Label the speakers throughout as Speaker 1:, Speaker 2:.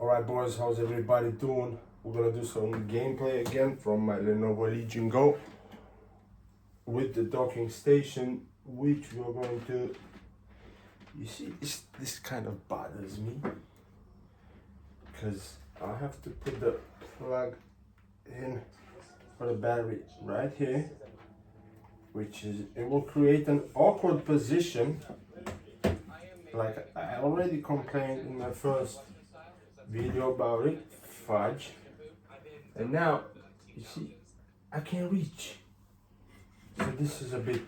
Speaker 1: Alright boys, how's everybody doing? We're gonna do some gameplay again from my Lenovo Legion Go with the docking station, which we're going to, you see, this kind of bothers me because I have to put the plug in for the battery right here, which is, it will create an awkward position. Like I already complained in my first video about it, fudge. And now, you see, I can't reach. So this is a bit,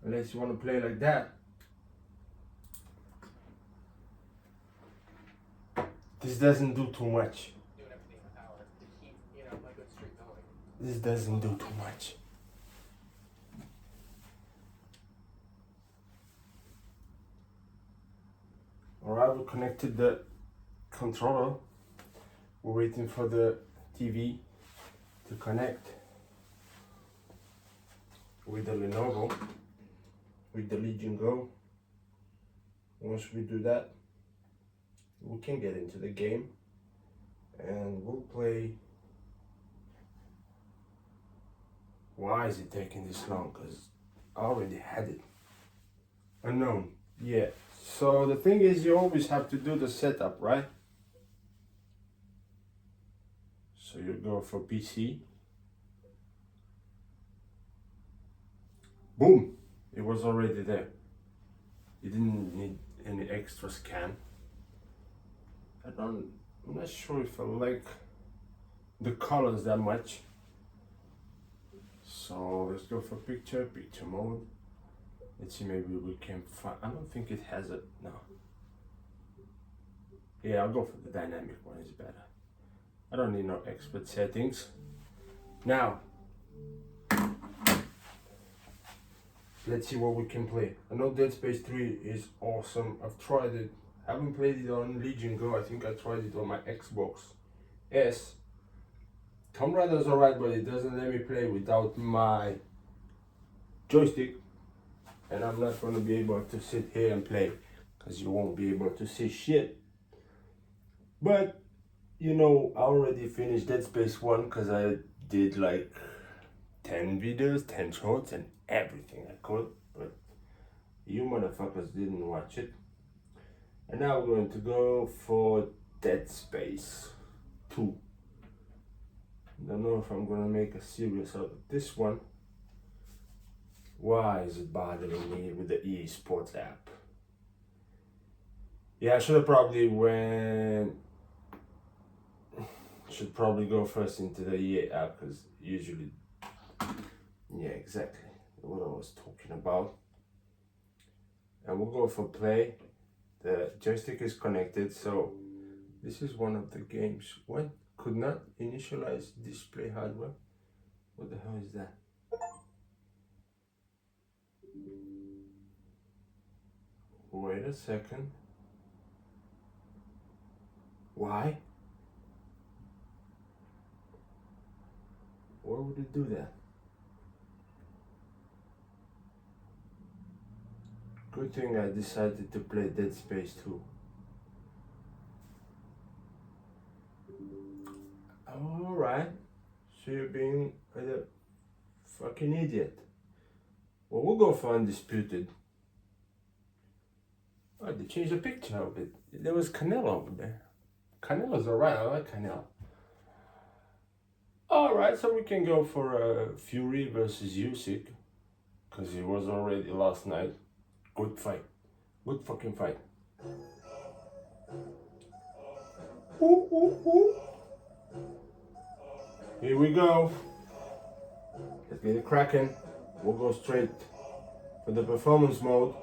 Speaker 1: unless you want to play like that. This doesn't do too much. This doesn't do too much. Alright, we connected the controller. We're waiting for the TV to connect with the Lenovo, with the Legion Go. Once we do that, we can get into the game and we'll play. Why is it taking this long? Because I already had it. Unknown, yeah. So the thing is, you always have to do the setup, right? So you go for PC. Boom! It was already there. You didn't need any extra scan. I'm not sure if I like the colors that much. So let's go for picture mode. Let's see, maybe we can find, I don't think it has it, no. Yeah, I'll go for the dynamic one, it's better. I don't need no expert settings. Now, let's see what we can play. I know Dead Space 3 is awesome. I've tried it. I haven't played it on Legion Go. I think I tried it on my Xbox S. Tomb Raider's alright, but it doesn't let me play without my joystick. And I'm not going to be able to sit here and play because you won't be able to see shit. But, you know, I already finished Dead Space 1 because I did like 10 videos, 10 shorts and everything I could. But you motherfuckers didn't watch it. And now we're going to go for Dead Space 2. I don't know if I'm going to make a series out of this one. Why is it bothering me with the eSports app? Yeah, I should have probably should probably go first into the EA app because usually, yeah, exactly what I was talking about. And we'll go for play. The joystick is connected, so this is one of the games. What? Could not initialize display hardware? What the hell is that? Wait a second. Why? Why would it do that? Good thing I decided to play Dead Space 2. Alright. So you're being a fucking idiot. Well, we'll go for Undisputed. Oh, they changed the picture of it. There was Canelo over there. Canelo's alright, I like Canelo. Alright, so we can go for Fury versus Usyk. Because it was already last night. Good fight. Good fucking fight. Ooh, ooh, ooh. Here we go. Let's get it cracking. We'll go straight for the performance mode.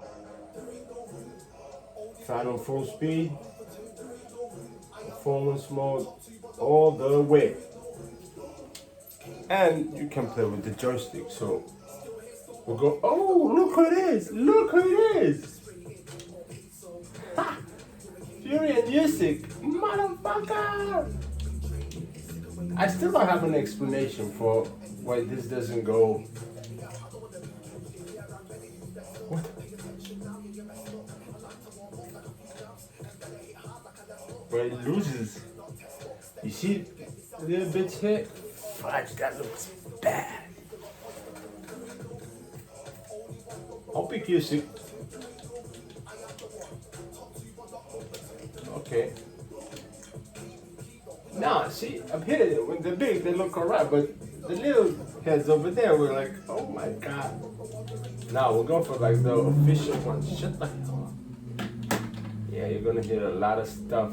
Speaker 1: Fan on full speed. Performance mode all the way. And you can play with the joystick, so we'll go. Oh, look who it is! Look who it is! Ha! Fury and Usyk, motherfucker! I still don't have an explanation for why this doesn't go. What? but it loses. You see a little bit here? Fudge, that looks bad. I'll pick you sick. Okay. Now, see, up here, when they're big, they look alright, but the little heads over there were like, oh my god. Now, we'll go for like the official ones. Shut the hell up. Yeah, you're gonna hear a lot of stuff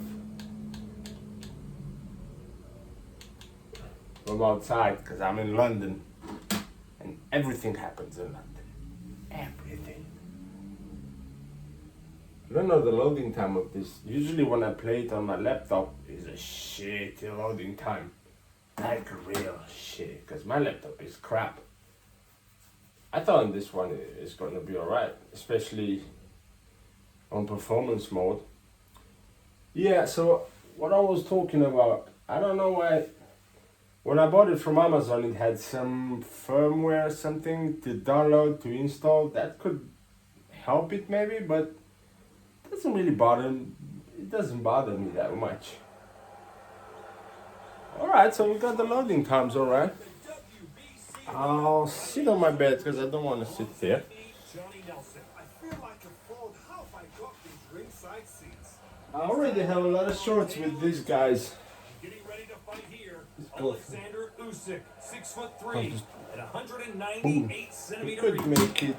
Speaker 1: from outside, because I'm in London. And everything happens in London. Everything. I don't know the loading time of this. Usually when I play it on my laptop, it's a shitty loading time. Like real shit, because my laptop is crap. I thought this one is going to be alright, especially on performance mode. Yeah, so what I was talking about, I don't know why. When I bought it from Amazon, it had some firmware, something to download, to install. That could help it maybe, but it doesn't really bother me. It doesn't bother me that much. Alright, so we got the loading times, alright. I'll sit on my bed because I don't want to sit there. I already have a lot of shorts with these guys.
Speaker 2: Alexander Usyk, 6'3", and 198 centimeters.
Speaker 1: We could make it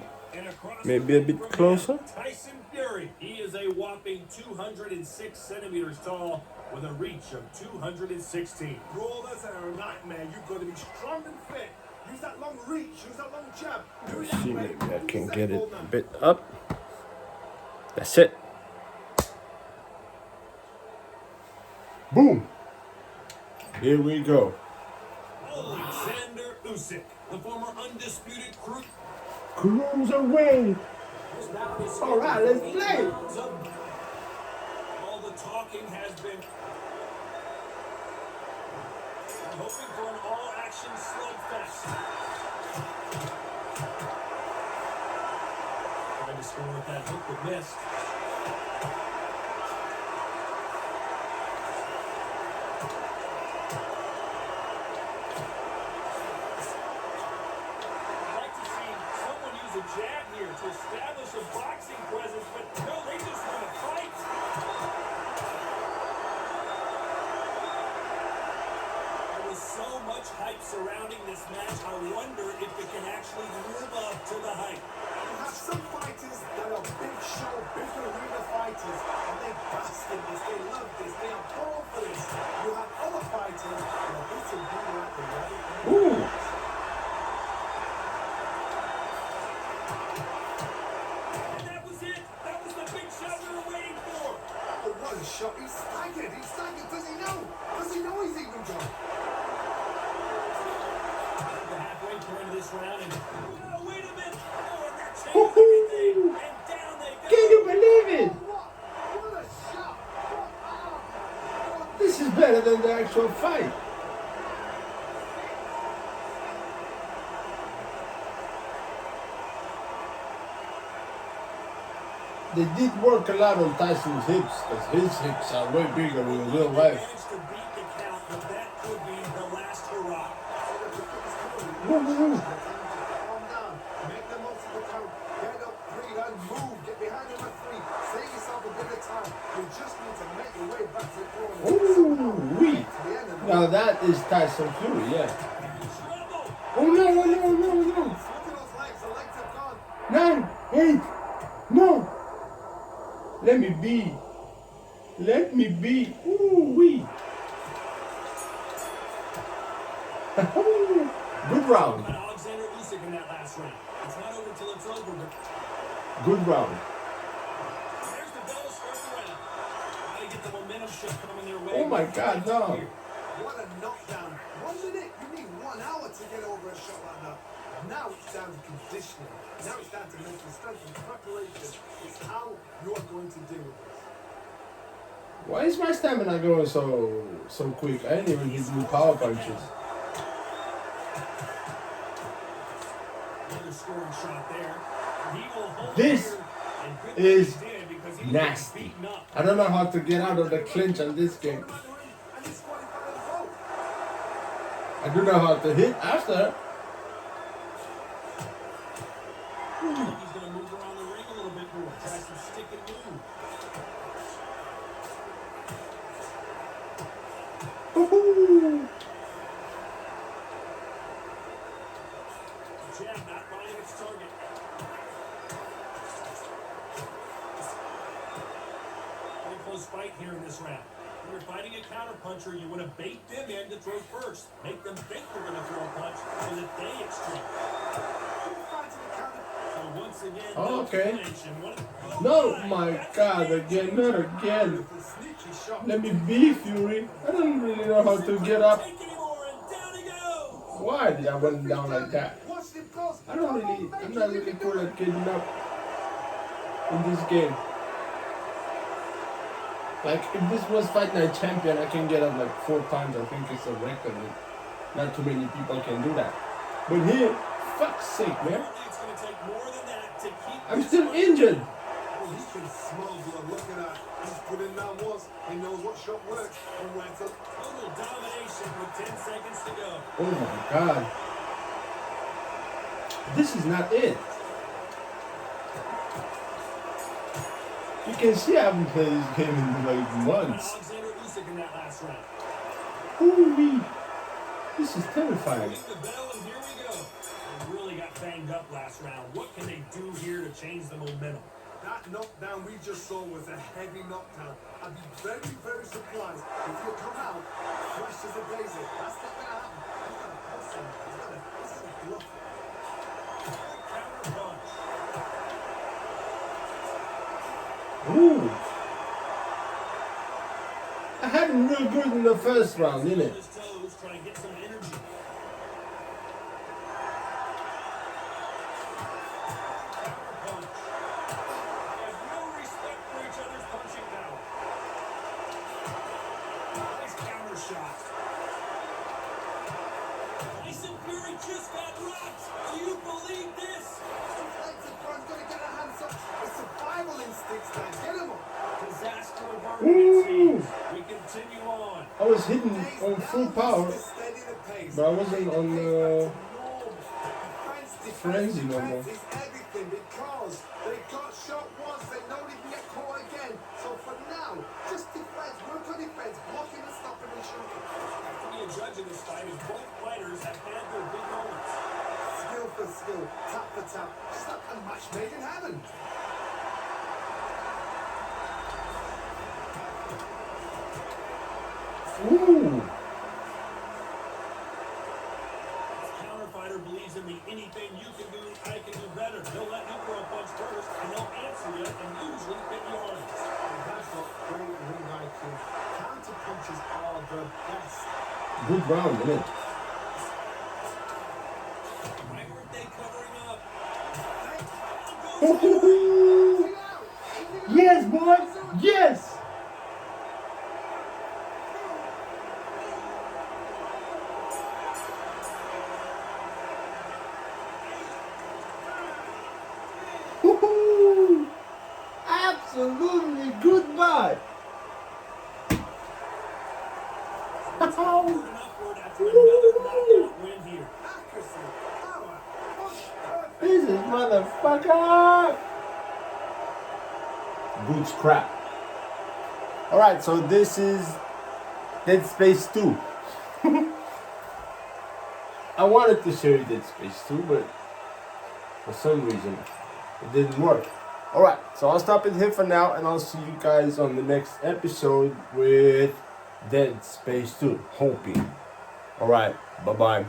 Speaker 1: maybe a bit closer.
Speaker 2: Tyson Fury, he is a whopping 206 centimeters tall with a reach of 216.
Speaker 3: Brawlers are a nightmare. You've got to be strong and fit. Use that long reach. Use that long jab.
Speaker 1: Let's see, maybe I can get it a bit up. That's it. Boom. Here we go.
Speaker 2: Alexander Usyk, the former undisputed
Speaker 1: cruiserweight. All right, let's play.
Speaker 2: All the talking has been. I'm hoping for an all-action slugfest. Trying to score with that hook but missed. Jab here to establish a boxing presence, but no, they just want to fight. There was so much hype surrounding this match, I wonder if it can actually live up to the hype.
Speaker 3: You have some fighters that are big show, big arena fighters, and they bask in this, they love this, they are born for this. You have other fighters that are hitting people at the right.
Speaker 1: Ooh.
Speaker 3: Shot. He's staggered. He's staggered. Does he know? Does he know he's even gone?
Speaker 2: The halfway point of this round, and oh, wait a minute! Oh, and that changed everything. And down they go.
Speaker 1: Can you believe it?
Speaker 3: What a shot!
Speaker 1: This is better than the actual fight. They did work a lot on Tyson's hips, because his hips are way bigger in real life.
Speaker 2: To beat the count, but that could be the last hurrah.
Speaker 3: Calm down. Make the most of the count. Get up, breathe, and move. Get behind the referee. Save yourself a bit of time. You just need to make your way back to the corner.
Speaker 1: Ooh, wee. Now that is Tyson Fury, yeah. Oh no, no, no, no, no.
Speaker 3: Look at those legs. The legs have gone.
Speaker 1: 9, 8, no. Let me be. Let me be. Ooh wee. Good round.
Speaker 2: Alexander Usyk in that last round. It's not over till it's over, but
Speaker 1: good round.
Speaker 2: there's the bell to start the round. Gotta get the momentum shift coming their way.
Speaker 1: Oh my God, no.
Speaker 3: What a knockdown. 1 minute. You need 1 hour to get over a shot like that. Now it's down to conditioning. Now it's down to mental strength and preparation. It's how you are going to deal with this.
Speaker 1: Why is my stamina going so quick? I didn't even hit new power punches.
Speaker 2: Another scoring shot there. He will hold
Speaker 1: This
Speaker 2: here, and good
Speaker 1: is
Speaker 2: thing he did because
Speaker 1: nasty. I don't know how to get out of the clinch on this game. I do know how to hit after.
Speaker 2: He's going to move around the ring a little bit more. Try some stick and move.
Speaker 1: Woohoo!
Speaker 2: Jab not finding its target. Very close fight here in this round. When you're fighting a counterpuncher, you want to bait them in to throw first. Make them think they're going to throw a punch so that they exchange. So once again,
Speaker 1: Oh,
Speaker 2: no
Speaker 1: okay.
Speaker 2: clinch and one.
Speaker 1: No, my God, again, not again. Let me be, Fury. I don't really know how to get up.
Speaker 2: Take anymore, and down he goes.
Speaker 1: Why did I run down like that? I'm not really good at getting up in this game. Like, if this was Fight Night Champion, I can get up like 4 times. I think it's a record. Not too many people can do that. But here, fuck's sake, man.
Speaker 2: It's going to take more than that to keep.
Speaker 1: I'm still injured.
Speaker 3: Oh, he's been small blood. Look at that. He's put in that once. He knows what shot works and where to.
Speaker 2: Total domination with 10 seconds to go.
Speaker 1: Oh my God. This is not it. You can see I haven't played this game in like months.
Speaker 2: Alexander Usyk in that last round.
Speaker 1: Holy. This is terrifying.
Speaker 2: Ring the bell, and here we go. They really got banged up last round. What can they do here to change the momentum?
Speaker 3: That knockdown we just saw was a heavy knockdown. I'd be very, very surprised if you come out fresh as a daisy. That's not going to happen. He's got to hustle. He's got to bluff.
Speaker 2: Counter punch.
Speaker 1: Ooh. I had him real good in the first round, didn't it?
Speaker 2: His toes, trying to get some energy. Counter punch. They have no respect for each other's punching power. Nice counter shot. Tyson Fury just got rocked. Do you believe this?
Speaker 3: Deflected front, going to get a hands up. The survival instincts there. Get him up.
Speaker 2: Disaster averted, it seems. We continue on.
Speaker 1: I was hitting on full power,
Speaker 3: Steady the pace.
Speaker 1: but I wasn't on frenzy no more.
Speaker 3: Defense is everything because they got shot once, they know they can get caught again. So for now, just defense, work on defense, blocking and stopping and shooting.
Speaker 2: To be a judge in this fight, as both fighters have had their big moments.
Speaker 3: Skill for skill, tap for tap, just like a match made in heaven.
Speaker 1: Ooh.
Speaker 2: This counter fighter believes in me. Anything you can do, I can do better. They'll let you throw a punch first, and they'll answer you, and usually hit you hard.
Speaker 3: And that's what great ring IQ. Counter punches are the best.
Speaker 1: Good round, isn't it?
Speaker 2: Why weren't they covering up?
Speaker 1: Ooh. Yes, boy. Yes. Woohoo! Absolutely goodbye.
Speaker 2: Moving upward after another knockout win here.
Speaker 3: Accuracy, power, push, perfect.
Speaker 1: This is motherfucker. Good scrap. All right, so this is Dead Space 2. I wanted to show you Dead Space 2, but for some reason it didn't work. Alright, so I'll stop it here for now, and I'll see you guys on the next episode with Dead Space 2. Hoping. Alright, bye bye.